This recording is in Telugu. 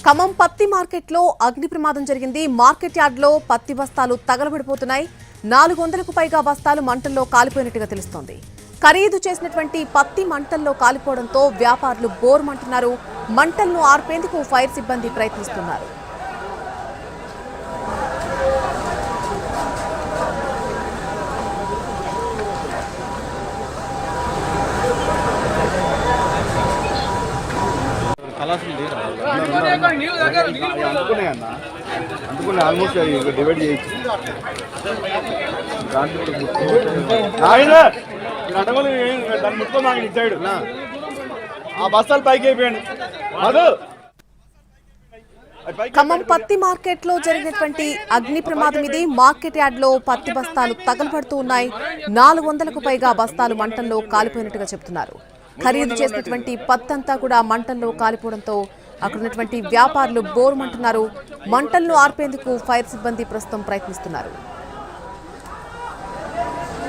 ఖమ్మం పత్తి మార్కెట్లో అగ్ని ప్రమాదం జరిగింది. మార్కెట్ యార్డ్లో పత్తి బస్తాలు తగలబడిపోతున్నాయి. 400కు పైగా బస్తాలు మంటల్లో కాలిపోయినట్టుగా తెలుస్తోంది. ఖరీదు చేసినటువంటి పత్తి మంటల్లో కాలిపోవడంతో వ్యాపారులు బోర్మంటున్నారు. మంటలను ఆర్పేందుకు ఫైర్ సిబ్బంది ప్రయత్నిస్తున్నారు. అందుకునే ఆల్మోస్ట్ డివైడ్ చేయొచ్చు. దాన్ని ముట్టుకోమాక ఇచ్చాడు ఆ బస్తాలు పైకి అయిపోయాడు. ఖమ్మం పత్తి మార్కెట్ లో జరిగినటువంటి అగ్ని ప్రమాదం ఇది. మార్కెట్ యార్డ్ లో పత్తి బస్తాలు తగలబడుతూ ఉన్నాయి. 400కు పైగా బస్తాలు మంటల్లో కాలిపోయినట్టుగా చెబుతున్నారు. ఖరీదు చేసినటువంటి పత్తంతా కూడా మంటల్లో కాలిపోవడంతో అక్కడ ఉన్నటువంటి వ్యాపారులు బోర్మంటున్నారు. మంటలను ఆర్పేందుకు ఫైర్ సిబ్బంది ప్రస్తుతం ప్రయత్నిస్తున్నారు.